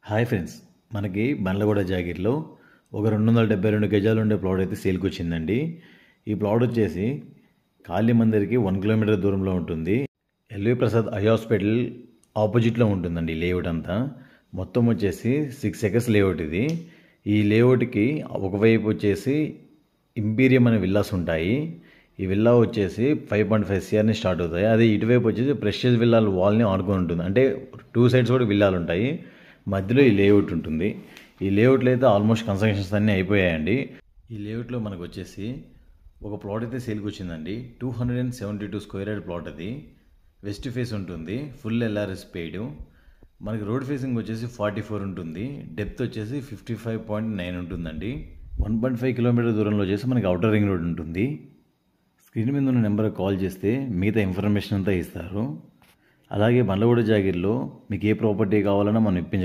Hi friends, మనకి బండ్లగూడ జాగిర్లో ఒక 272 గజాలు ఉండే ప్లాట్ అయితే సేల్కి వచ్చిందండి. ఈ ప్లాట్ వచ్చేసి కాళీ మందిర్కి 1 కిలోమీటర్ దూరంలో ఉంటుంది. ఎల్వి ప్రసాద్ ఐ హాస్పిటల్ ఆపోజిట్లో ఉంటుందండి. లేఅవుట్ అంతా మొత్తం వచ్చేసి 6 ఎకర్స్ లేఅవుట్ ఇది. ఈ లేఅవుట్కి ఒకవైపు వచ్చేసి ఇంపీరియం అనే విల్లాస్ ఉంటాయి. ఈ విల్లా వచ్చేసి 5.5 CRని స్టార్ట్ అవుతాయి. అదే ఇటువైపు వచ్చేసి ప్రెస్టేజ్ విల్లాల వాల్ని ఆనుకొని ఉంటుంది. అంటే 2 సైడ్స్ కూడా విల్లాలు ఉంటాయి. మధ్యలో ఈ లేఅవుట్ ఉంటుంది. ఈ లేఅవుట్లో అయితే ఆల్మోస్ట్ కన్స్ట్రక్షన్స్ అన్నీ అయిపోయాయండి. ఈ లేఅవుట్లో మనకు వచ్చేసి ఒక ప్లాట్ అయితే సేల్కి వచ్చిందండి. 272 స్క్వేర్ యార్డ్ ప్లాట్. అది వెస్ట్ ఫేస్ ఉంటుంది. Full LRS paid. మనకి రోడ్ ఫేసింగ్ వచ్చేసి 44 ఉంటుంది. డెప్త్ వచ్చేసి 55.9 ఉంటుందండి. 1.5 కిలోమీటర్ దూరంలో వచ్చేసి మనకి అవుటర్ రింగ్ రోడ్ ఉంటుంది. స్క్రీన్ మీద ఉన్న నెంబర్కి కాల్ చేస్తే మిగతా ఇన్ఫర్మేషన్ అంతా ఇస్తారు. అలాగే బండ్లగూడ జాగిర్లో మీకు ఏ ప్రాపర్టీ కావాలన్నా మనం ఇప్పించ